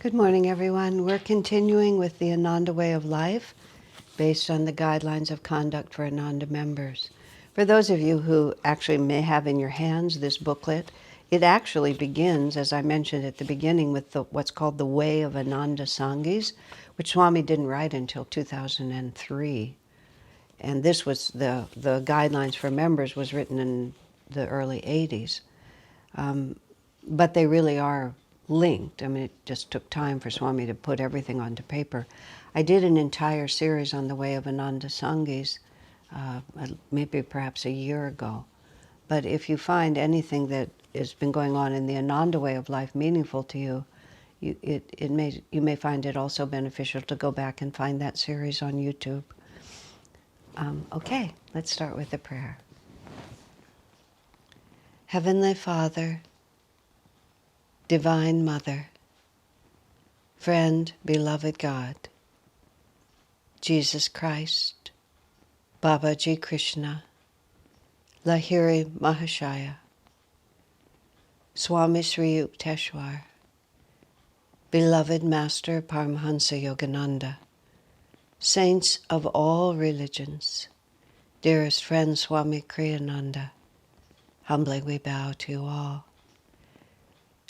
Good morning, everyone. We're continuing with the Ananda way of life based on the guidelines of conduct for Ananda members. For those of you who actually may have in your hands this booklet, it actually begins, as I mentioned at the beginning, with what's called the Way of Ananda Sangis, which Swami didn't write until 2003. And this was the guidelines for members was written in the early 80s. But they really are linked. I mean, it just took time for Swami to put everything onto paper. I did an entire series on the way of Ananda Sangis, maybe perhaps a year ago. But if you find anything that has been going on in the Ananda way of life meaningful to you, you may find it also beneficial to go back and find that series on YouTube. Okay, let's start with the prayer. Heavenly Father, Divine Mother, friend, beloved God, Jesus Christ, Babaji Krishna, Lahiri Mahashaya, Swami Sri Yukteswar, beloved Master Paramahansa Yogananda, saints of all religions, dearest friend Swami Kriyananda, humbly we bow to you all.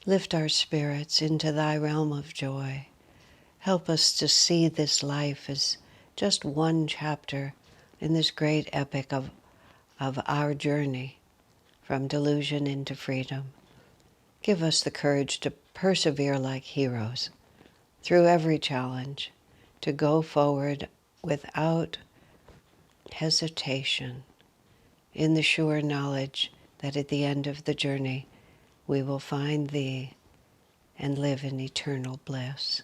Lift our spirits into thy realm of joy. Help us to see this life as just one chapter in this great epic of our journey from delusion into freedom. Give us the courage to persevere like heroes through every challenge, to go forward without hesitation in the sure knowledge that at the end of the journey we will find thee and live in eternal bliss.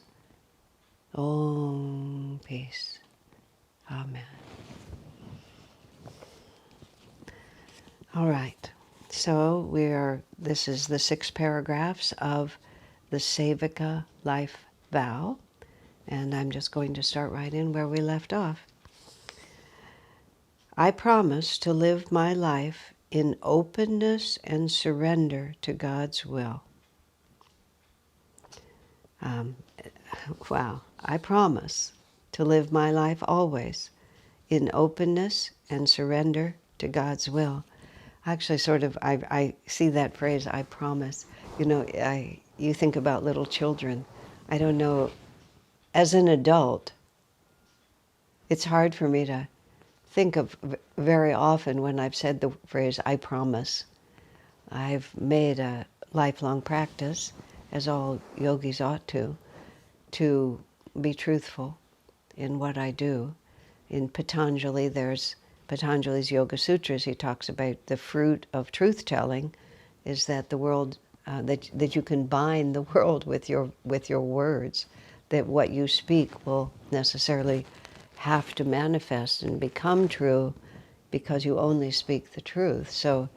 Om, peace. Amen. All right. So this is the 6 paragraphs of the Sevaka life vow. And I'm just going to start right in where we left off. I promise to live my life in openness and surrender to God's will. Wow. I promise to live my life always in openness and surrender to God's will. Actually, I see that phrase, I promise. You know, you think about little children. I don't know, as an adult, it's hard for me to think of very often when I've said the phrase, I promise. I've made a lifelong practice, as all yogis ought to be truthful in what I do. In Patanjali, there's Patanjali's Yoga Sutras. He talks about the fruit of truth-telling is that the world, that you can bind the world with your words, that what you speak will necessarily have to manifest and become true because you only speak the truth. So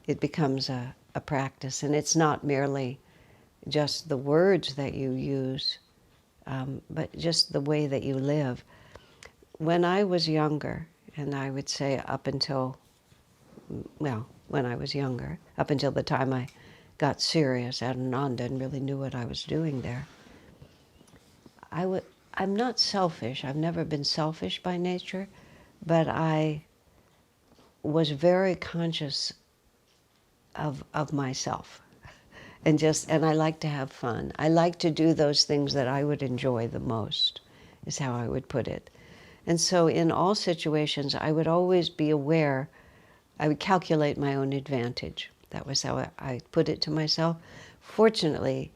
it becomes a practice, and it's not merely just the words that you use, but just the way that you live. When I was younger, and I would say up until the time I got serious at Ananda and really knew what I was doing there, I'm not selfish. I've never been selfish by nature, but I was very conscious of myself. And I like to have fun. I like to do those things that I would enjoy the most, is how I would put it. And so in all situations, I would always be aware, I would calculate my own advantage. That was how I put it to myself. Fortunately,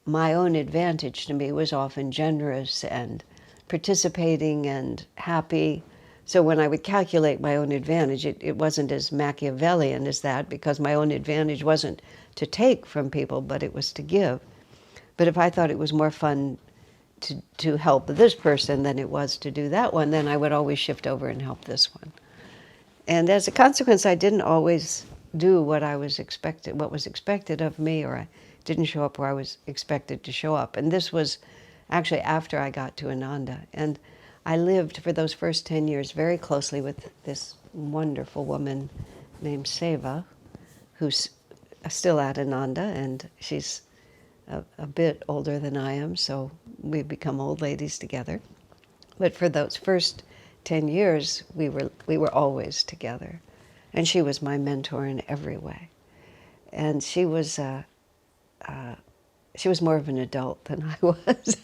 my own advantage to me was often generous and participating and happy. So when I would calculate my own advantage, it wasn't as Machiavellian as that, because my own advantage wasn't to take from people, but it was to give. But if I thought it was more fun to help this person than it was to do that one, then I would always shift over and help this one. And as a consequence, I didn't always do what was expected of me, or I didn't show up where I was expected to show up. And this was actually after I got to Ananda. And I lived for those first 10 years very closely with this wonderful woman named Seva, who's still at Ananda, and she's a bit older than I am, so we become old ladies together. But for those first 10 years, we were always together. And she was my mentor in every way. And she was more of an adult than I was.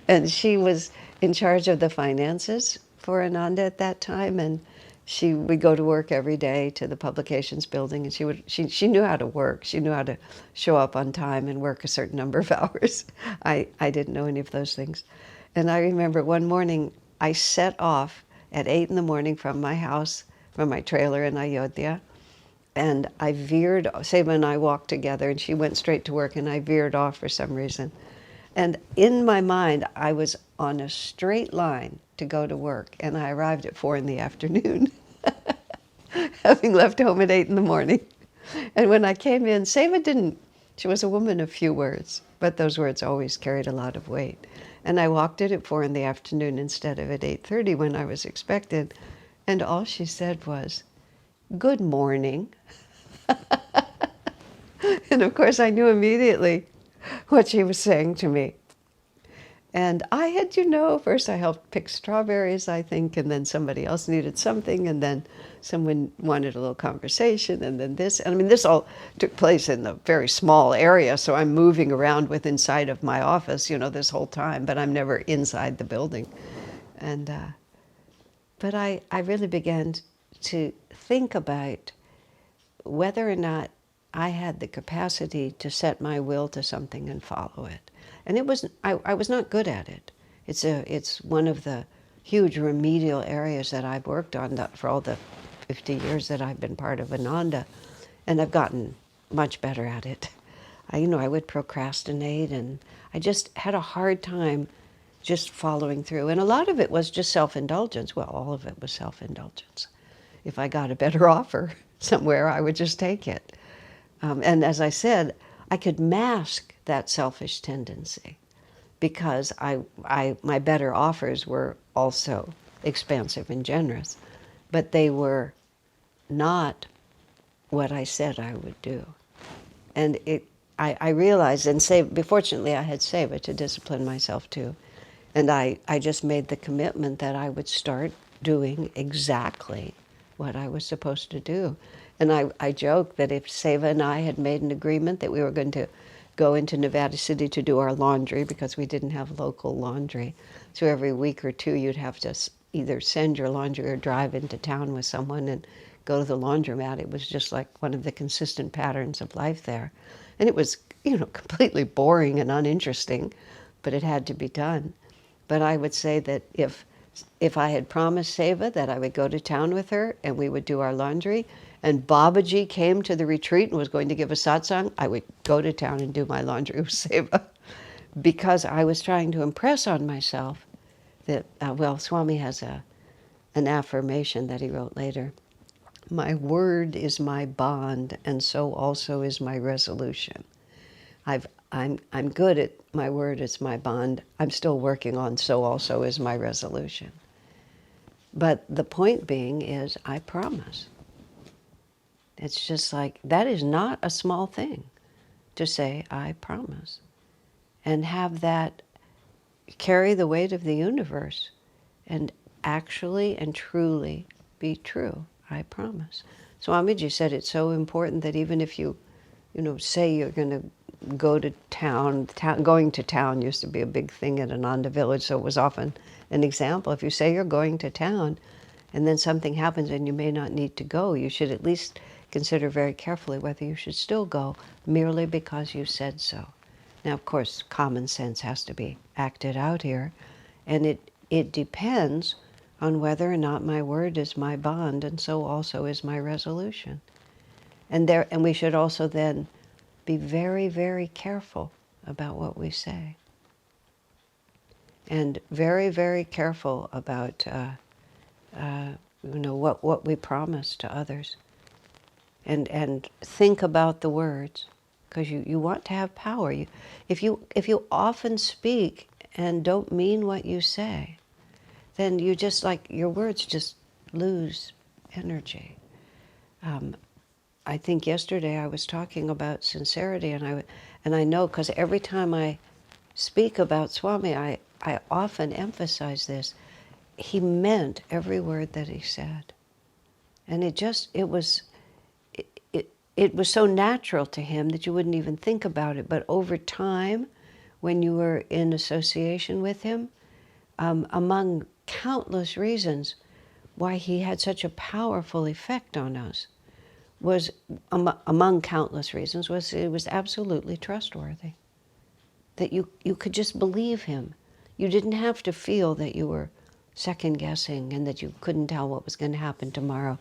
And she was in charge of the finances for Ananda at that time, and she would go to work every day to the publications building, and she knew how to work. She knew how to show up on time and work a certain number of hours. I didn't know any of those things. And I remember one morning I set off at 8 in the morning from my house, from my trailer in Ayodhya, and I veered. Seva and I walked together, and she went straight to work, and I veered off for some reason. And in my mind, I was on a straight line to go to work, and I arrived at 4 in the afternoon, having left home at 8 in the morning. And when I came in, Seva didn't, she was a woman of few words, but those words always carried a lot of weight. And I walked in at 4 in the afternoon instead of at 8:30 when I was expected, and all she said was, "Good morning." And of course I knew immediately what she was saying to me. And I had, first I helped pick strawberries, I think, and then somebody else needed something, and then someone wanted a little conversation, and then this. And I mean, this all took place in a very small area, so I'm moving around with inside of my office, this whole time, but I'm never inside the building. And but I really began to think about whether or not I had the capacity to set my will to something and follow it. And I was not good at it. It's one of the huge remedial areas that I've worked on for all the 50 years that I've been part of Ananda, and I've gotten much better at it. I would procrastinate, and I just had a hard time just following through. And a lot of it was just self-indulgence. Well, all of it was self-indulgence. If I got a better offer somewhere, I would just take it. And as I said, I could mask that selfish tendency because my better offers were also expansive and generous, but they were not what I said I would do. And I realized, and fortunately I had Seva to discipline myself too, and I just made the commitment that I would start doing exactly what I was supposed to do. And I joke that if Seva and I had made an agreement that we were going to go into Nevada City to do our laundry, because we didn't have local laundry, so every week or two you'd have to either send your laundry or drive into town with someone and go to the laundromat. It was just like one of the consistent patterns of life there. And it was, completely boring and uninteresting, but it had to be done. But I would say that if I had promised Seva that I would go to town with her and we would do our laundry, and Babaji came to the retreat and was going to give a satsang, I would go to town and do my laundry with Seva, because I was trying to impress on myself that, Swami has an affirmation that he wrote later. My word is my bond, and so also is my resolution. I'm good at my word is my bond. I'm still working on so also is my resolution. But the point being is I promise. It's just like, that is not a small thing to say, I promise. And have that carry the weight of the universe and actually and truly be true. I promise. Swamiji said it's so important that even if you, say you're going to go to town, going to town used to be a big thing at Ananda Village, so it was often an example. If you say you're going to town and then something happens and you may not need to go, you should at least consider very carefully whether you should still go merely because you said so. Now, of course, common sense has to be acted out here, and it depends on whether or not my word is my bond, and so also is my resolution. And we should also then be very, very careful about what we say, and very, very careful about what we promise to others. And think about the words, because you want to have power. If you often speak and don't mean what you say, then you just your words just lose energy. I think yesterday I was talking about sincerity, and I know, because every time I speak about Swami, I often emphasize this. He meant every word that he said. And it was so natural to him that you wouldn't even think about it. But over time, when you were in association with him, among countless reasons why he had such a powerful effect on us, was, among countless reasons, was it was absolutely trustworthy. That you could just believe him. You didn't have to feel that you were second guessing and that you couldn't tell what was going to happen tomorrow.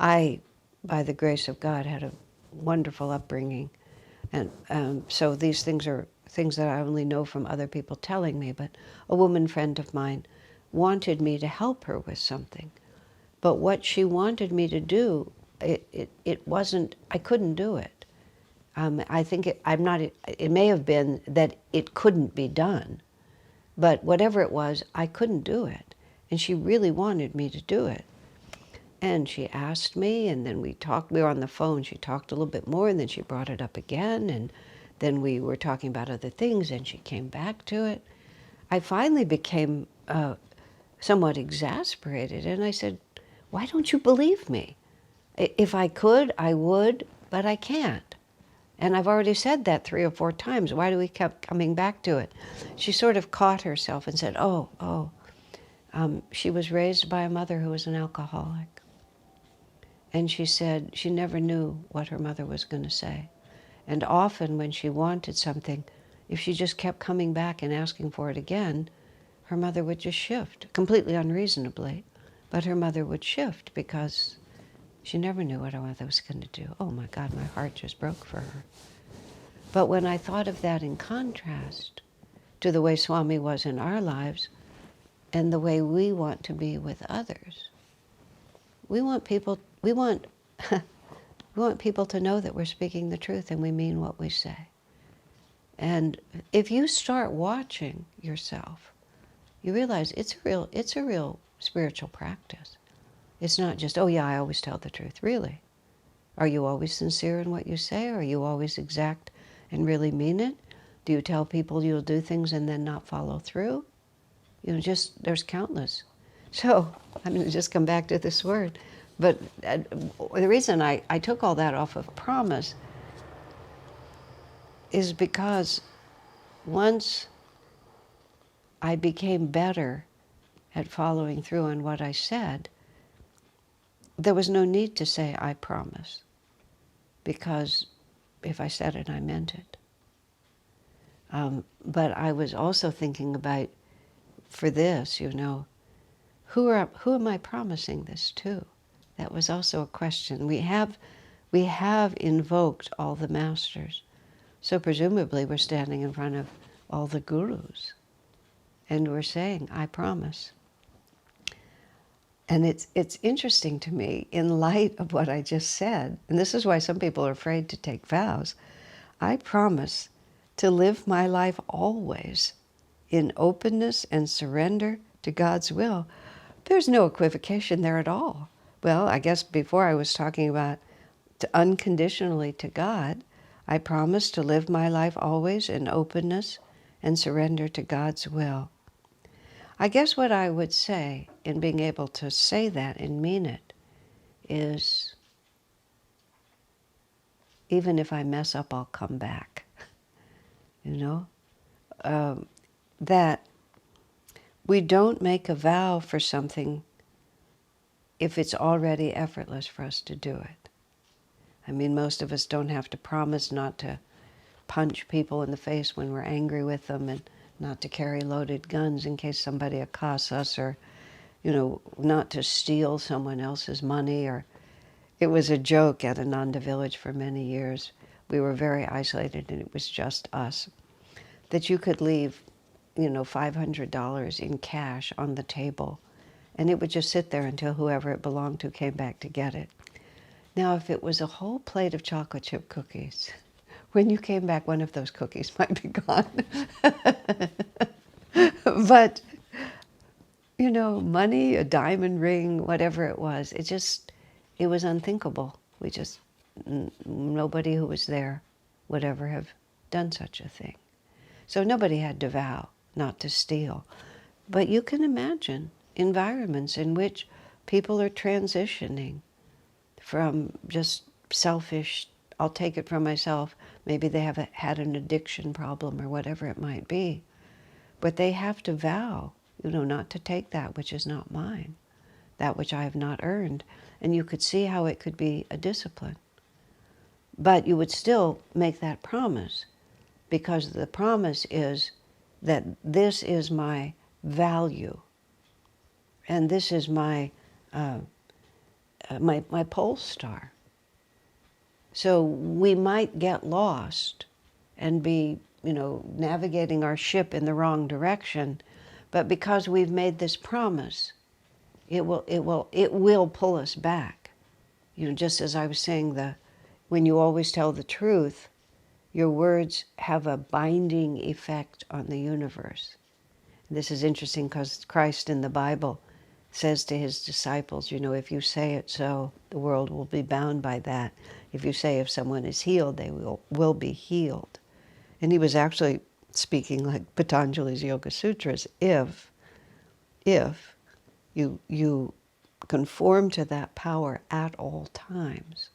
I, by the grace of God, had a wonderful upbringing. And so these things are things that I only know from other people telling me. But a woman friend of mine wanted me to help her with something. But what she wanted me to do, it wasn't, I couldn't do it. I think it may have been that it couldn't be done. But whatever it was, I couldn't do it. And she really wanted me to do it. And she asked me, and then we talked. We were on the phone. She talked a little bit more, and then she brought it up again. And then we were talking about other things, and she came back to it. I finally became somewhat exasperated, and I said, why don't you believe me? If I could, I would, but I can't. And I've already said that 3 or 4 times. Why do we keep coming back to it? She sort of caught herself and said, she was raised by a mother who was an alcoholic. And she said she never knew what her mother was going to say. And often when she wanted something, if she just kept coming back and asking for it again, her mother would just shift, completely unreasonably. But her mother would shift because she never knew what her mother was going to do. Oh my God, my heart just broke for her. But when I thought of that in contrast to the way Swami was in our lives and the way we want to be with others, we want people to know that we're speaking the truth and we mean what we say. And if you start watching yourself, you realize it's a real spiritual practice. It's not just, oh yeah, I always tell the truth. Really? Are you always sincere in what you say? Are you always exact and really mean it? Do you tell people you'll do things and then not follow through? There's countless. So, I'm going to just come back to this word. But the reason I took all that off of promise is because once I became better at following through on what I said, there was no need to say, I promise, because if I said it, I meant it. But I was also thinking about, for this, who am I promising this to? That was also a question. We have invoked all the masters, so presumably we're standing in front of all the gurus, and we're saying, I promise. And it's interesting to me, in light of what I just said, and this is why some people are afraid to take vows, I promise to live my life always in openness and surrender to God's will. There's no equivocation there at all. Well, I guess before I was talking about to unconditionally to God, I promise to live my life always in openness and surrender to God's will. I guess what I would say in being able to say that and mean it is, even if I mess up, I'll come back. That we don't make a vow for something if it's already effortless for us to do it. I mean, most of us don't have to promise not to punch people in the face when we're angry with them, and not to carry loaded guns in case somebody accosts us, or, not to steal someone else's money. Or it was a joke at Ananda village for many years. We were very isolated and it was just us. That you could leave, $500 in cash on the table, and it would just sit there until whoever it belonged to came back to get it. Now, if it was a whole plate of chocolate chip cookies, when you came back, one of those cookies might be gone. But, money, a diamond ring, whatever it was, it was unthinkable. Nobody who was there would ever have done such a thing. So nobody had to vow not to steal. But you can imagine environments in which people are transitioning from just selfish, I'll take it for myself, maybe they have had an addiction problem or whatever it might be, but they have to vow, not to take that which is not mine, that which I have not earned. And you could see how it could be a discipline. But you would still make that promise, because the promise is that this is my value, and this is my my pole star. So we might get lost and be, navigating our ship in the wrong direction, but because we've made this promise, it will pull us back. Just as I was saying, when you always tell the truth, your words have a binding effect on the universe. This is interesting because Christ in the Bible says to his disciples, if you say it so, the world will be bound by that. If you say if someone is healed, they will be healed. And he was actually speaking like Patanjali's Yoga Sutras, if you conform to that power at all times.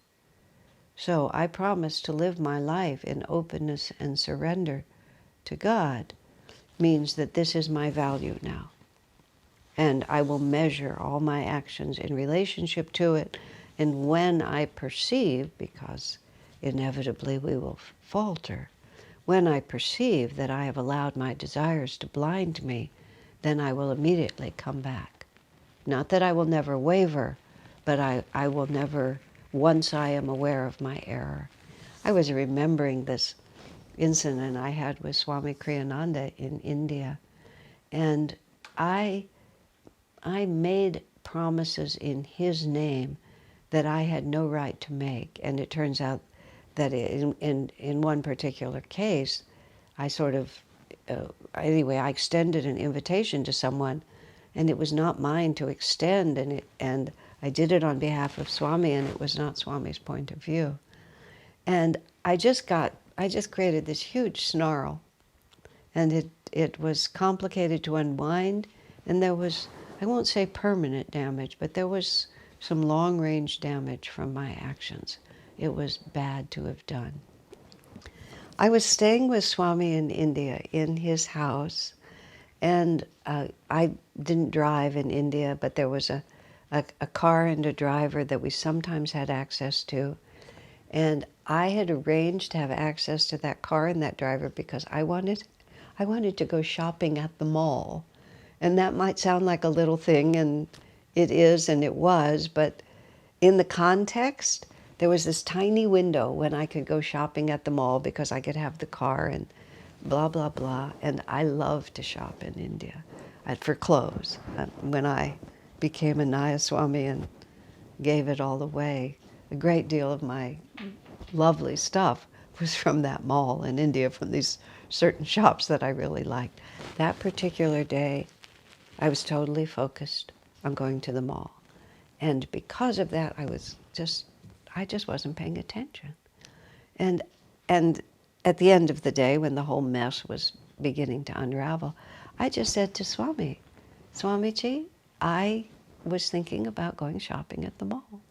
So I promise to live my life in openness and surrender to God, means that this is my value now. And I will measure all my actions in relationship to it. And when I perceive, because inevitably we will falter, when I perceive that I have allowed my desires to blind me, then I will immediately come back. Not that I will never waver, but I will never, once I am aware of my error. I was remembering this incident I had with Swami Kriyananda in India. And I made promises in his name that I had no right to make. And it turns out that in one particular case, I sort of, anyway, I extended an invitation to someone, and it was not mine to extend, and I did it on behalf of Swami, and it was not Swami's point of view. And I just created this huge snarl, and it was complicated to unwind, and there was, I won't say permanent damage, but there was some long-range damage from my actions. It was bad to have done. I was staying with Swami in India, in his house, and I didn't drive in India, but there was a car and a driver that we sometimes had access to. And I had arranged to have access to that car and that driver because I wanted to go shopping at the mall. And that might sound like a little thing, and it is and it was, but in the context, there was this tiny window when I could go shopping at the mall because I could have the car and blah, blah, blah. And I love to shop in India for clothes. When I became a Nayaswami and gave it all away, a great deal of my lovely stuff was from that mall in India, from these certain shops that I really liked. That particular day, I was totally focused on going to the mall. And because of that, I just wasn't paying attention. And at the end of the day, when the whole mess was beginning to unravel, I just said to Swami, Swamiji, I was thinking about going shopping at the mall.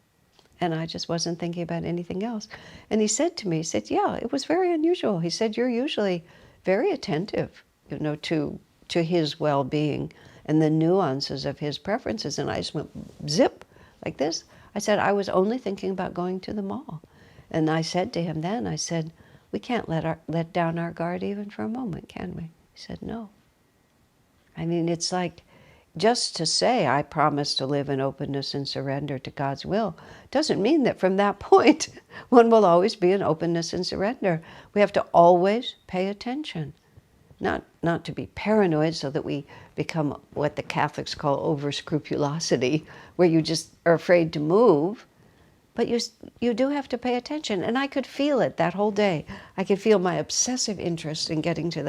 And I just wasn't thinking about anything else. And he said to me, he said, yeah, it was very unusual. He said, you're usually very attentive, to his well-being and the nuances of his preferences. And I just went zip, like this. I said, I was only thinking about going to the mall. And I said to him then, I said, we can't let down our guard even for a moment, can we? He said, no. I mean, it's like, just to say I promise to live in openness and surrender to God's will doesn't mean that from that point one will always be in openness and surrender. We have to always pay attention, not to be paranoid so that we become what the Catholics call over-scrupulosity, where you just are afraid to move, but you do have to pay attention. And I could feel it that whole day. I could feel my obsessive interest in getting to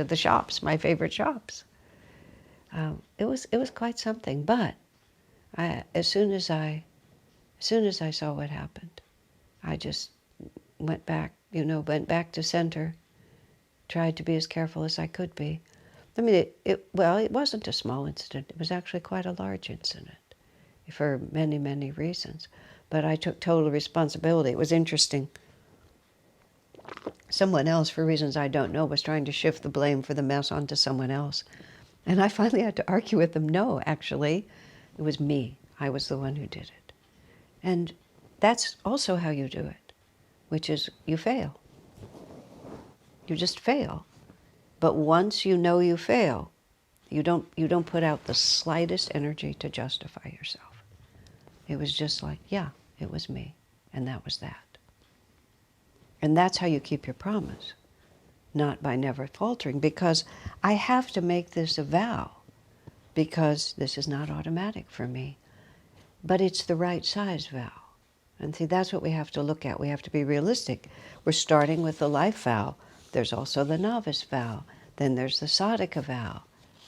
the shops, my favorite shops. It was quite something, but as soon as I saw what happened, I just went back to center, tried to be as careful as I could be. I mean, it wasn't a small incident. It was actually quite a large incident for many, many reasons. But I took total responsibility. It was interesting. Someone else, for reasons I don't know, was trying to shift the blame for the mess onto someone else. And I finally had to argue with them. No, actually, it was me. I was the one who did it. And that's also how you do it, which is you fail. You just fail. But once you know you fail, you don't put out the slightest energy to justify yourself. It was just like, yeah, it was me, and that was that. And that's how you keep your promise, not by never faltering, because I have to make this a vow, because this is not automatic for me. But it's the right size vow. And see, that's what we have to look at. We have to be realistic. We're starting with the life vow. There's also the novice vow. Then there's the sadhaka vow.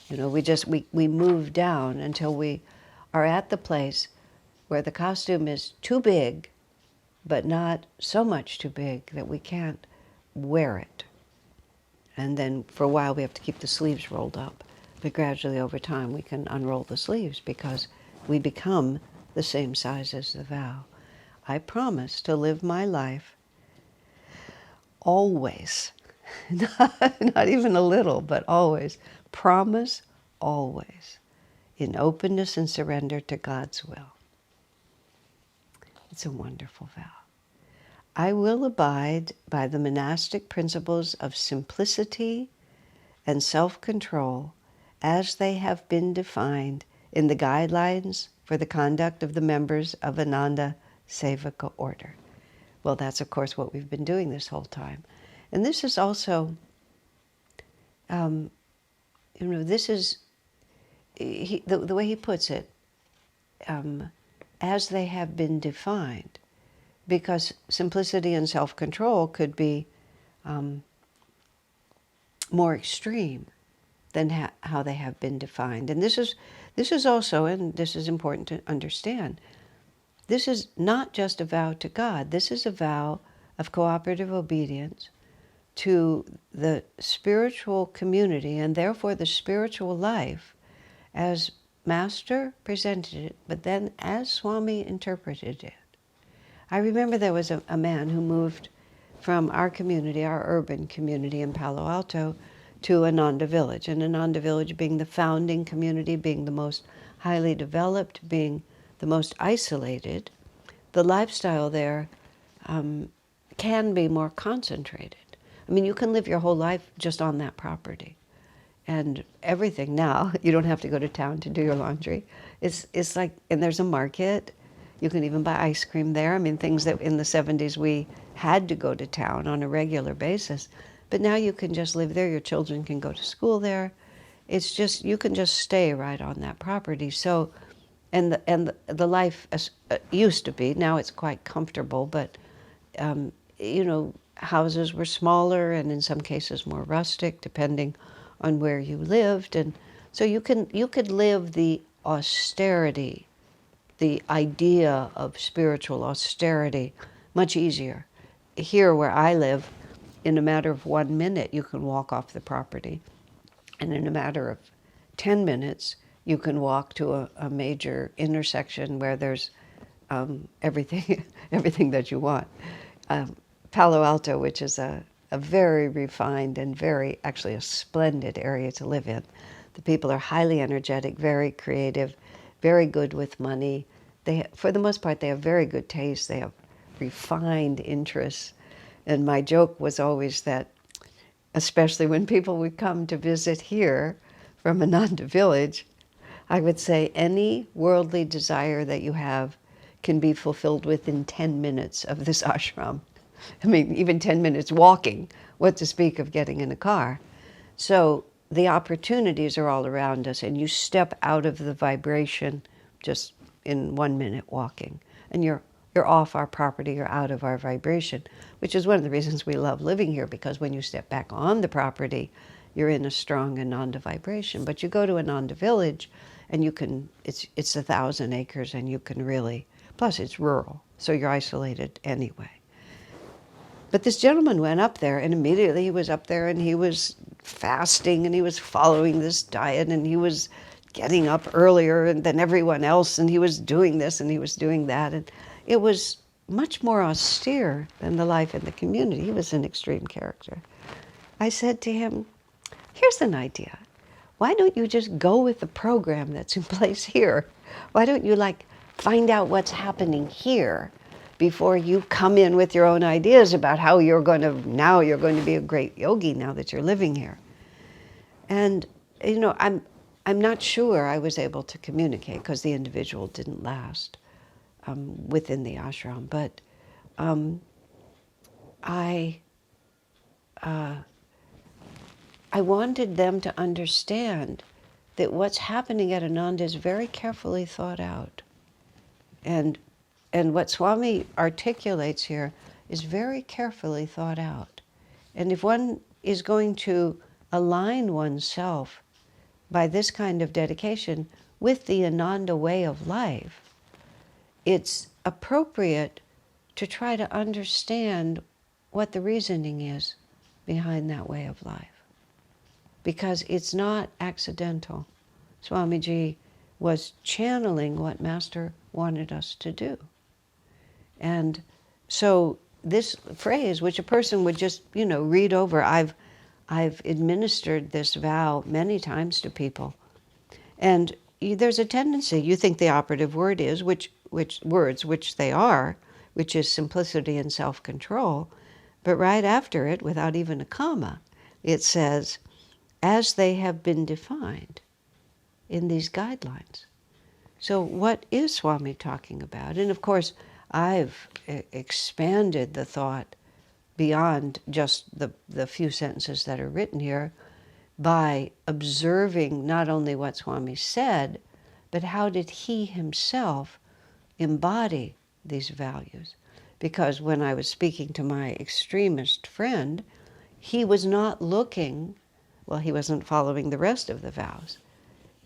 You know, we move down until we are at the place where the costume is too big, but not so much too big that we can't wear it. And then for a while we have to keep the sleeves rolled up. But gradually over time we can unroll the sleeves because we become the same size as the vow. I promise to live my life always, not even a little, but always. Promise always, in openness and surrender to God's will. It's a wonderful vow. I will abide by the monastic principles of simplicity and self-control as they have been defined in the guidelines for the conduct of the members of Ananda Sevaka order. Well, that's of course what we've been doing this whole time. And this is also, this is, the way he puts it, as they have been defined, because simplicity and self-control could be more extreme than how they have been defined. And this is also, and this is important to understand, this is not just a vow to God. This is a vow of cooperative obedience to the spiritual community and therefore the spiritual life as Master presented it, but then as Swami interpreted it. I remember there was a man who moved from our community, our urban community in Palo Alto, to Ananda Village. And Ananda Village being the founding community, being the most highly developed, being the most isolated, the lifestyle there can be more concentrated. I mean, you can live your whole life just on that property. And everything now, you don't have to go to town to do your laundry. It's like, and there's a market. You can even buy ice cream there. I mean, things that in the 70s we had to go to town on a regular basis. But now you can just live there. Your children can go to school there. It's just, you can just stay right on that property. So, and the life used to be, now it's quite comfortable, but, houses were smaller and in some cases more rustic, depending on where you lived. And so you could live the austerity, the idea of spiritual austerity, much easier. Here where I live, in a matter of 1 minute, you can walk off the property. And in a matter of 10 minutes, you can walk to a major intersection where there's everything, everything that you want. Palo Alto, which is a very refined and actually a splendid area to live in. The people are highly energetic, very creative, very good with money. For the most part, they have very good taste. They have refined interests. And my joke was always that, especially when people would come to visit here from Ananda Village, I would say any worldly desire that you have can be fulfilled within 10 minutes of this ashram. I mean, even 10 minutes walking, what to speak of getting in a car. So the opportunities are all around us, and you step out of the vibration just in 1 minute walking. And you're off our property, you're out of our vibration, which is one of the reasons we love living here, because when you step back on the property, you're in a strong Ananda vibration. But you go to Ananda Village, and you can, it's 1,000 acres, and you can really, plus it's rural, so you're isolated anyway. But this gentleman went up there, and immediately he was up there, and he was fasting, and he was following this diet, and he was getting up earlier than everyone else, and he was doing this, and he was doing that. And it was much more austere than the life in the community. He was an extreme character. I said to him, here's an idea. Why don't you just go with the program that's in place here? Why don't you find out what's happening here before you come in with your own ideas about how you're going to be a great yogi now that you're living here? And I'm not sure I was able to communicate because the individual didn't last within the ashram, but I wanted them to understand that what's happening at Ananda is very carefully thought out. And what Swami articulates here is very carefully thought out. And if one is going to align oneself by this kind of dedication with the Ananda way of life, it's appropriate to try to understand what the reasoning is behind that way of life. Because it's not accidental. Swamiji was channeling what Master wanted us to do. And so this phrase, which a person would just, read over, I've administered this vow many times to people. And there's a tendency, you think the operative word is, which they are, which is simplicity and self-control, but right after it, without even a comma, it says, as they have been defined in these guidelines. So what is Swami talking about? And of course, I've expanded the thought beyond just the few sentences that are written here by observing not only what Swami said, but how did he himself embody these values. Because when I was speaking to my extremist friend, he was not looking, he wasn't following the rest of the vows,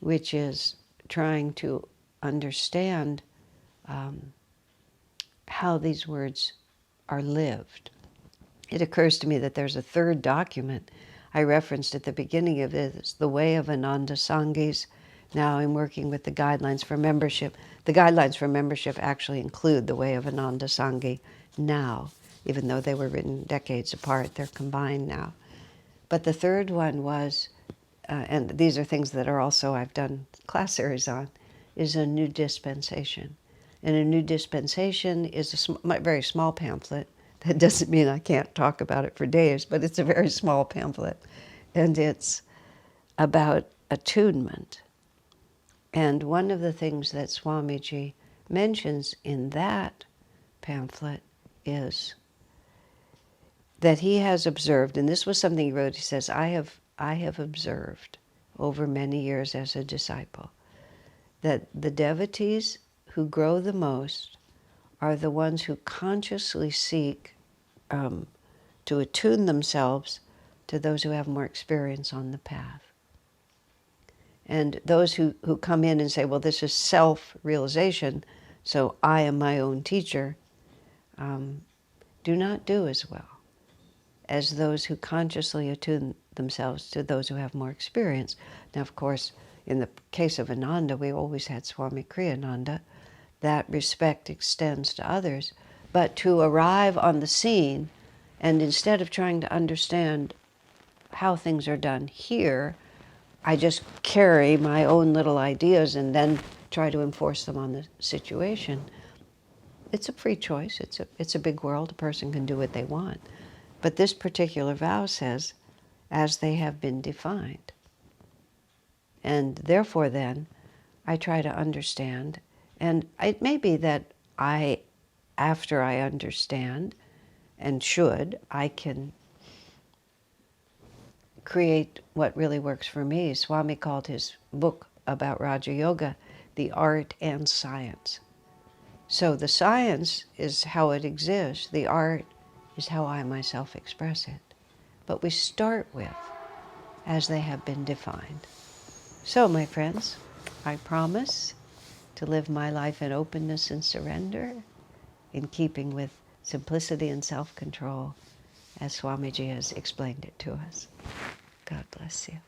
which is trying to understand how these words are lived. It occurs to me that there's a third document I referenced at the beginning of it. It's the Way of Ananda Sangis. Now I'm working with the guidelines for membership. The guidelines for membership actually include the Way of Ananda Sangi now, even though they were written decades apart, they're combined now. But the third one was, and these are things that are also I've done class series on, is a new dispensation. And a new dispensation is a very small pamphlet. That doesn't mean I can't talk about it for days, but it's a very small pamphlet. And it's about attunement. And one of the things that Swamiji mentions in that pamphlet is that he has observed, and this was something he wrote, he says, I have observed over many years as a disciple that the devotees who grow the most are the ones who consciously seek to attune themselves to those who have more experience on the path. And those who come in and say, well, this is self-realization, so I am my own teacher, do not do as well as those who consciously attune themselves to those who have more experience. Now, of course, in the case of Ananda, we always had Swami Kriyananda. That respect extends to others. But to arrive on the scene, and instead of trying to understand how things are done here, I just carry my own little ideas and then try to enforce them on the situation. It's a free choice. It's a big world. A person can do what they want. But this particular vow says, as they have been defined. And therefore then, I try to understand. And it may be that after I understand, and should, I can create what really works for me. Swami called his book about Raja Yoga, The Art and Science. So the science is how it exists. The art is how I myself express it. But we start with, as they have been defined. So, my friends, I promise to live my life in openness and surrender, in keeping with simplicity and self-control, as Swamiji has explained it to us. God bless you.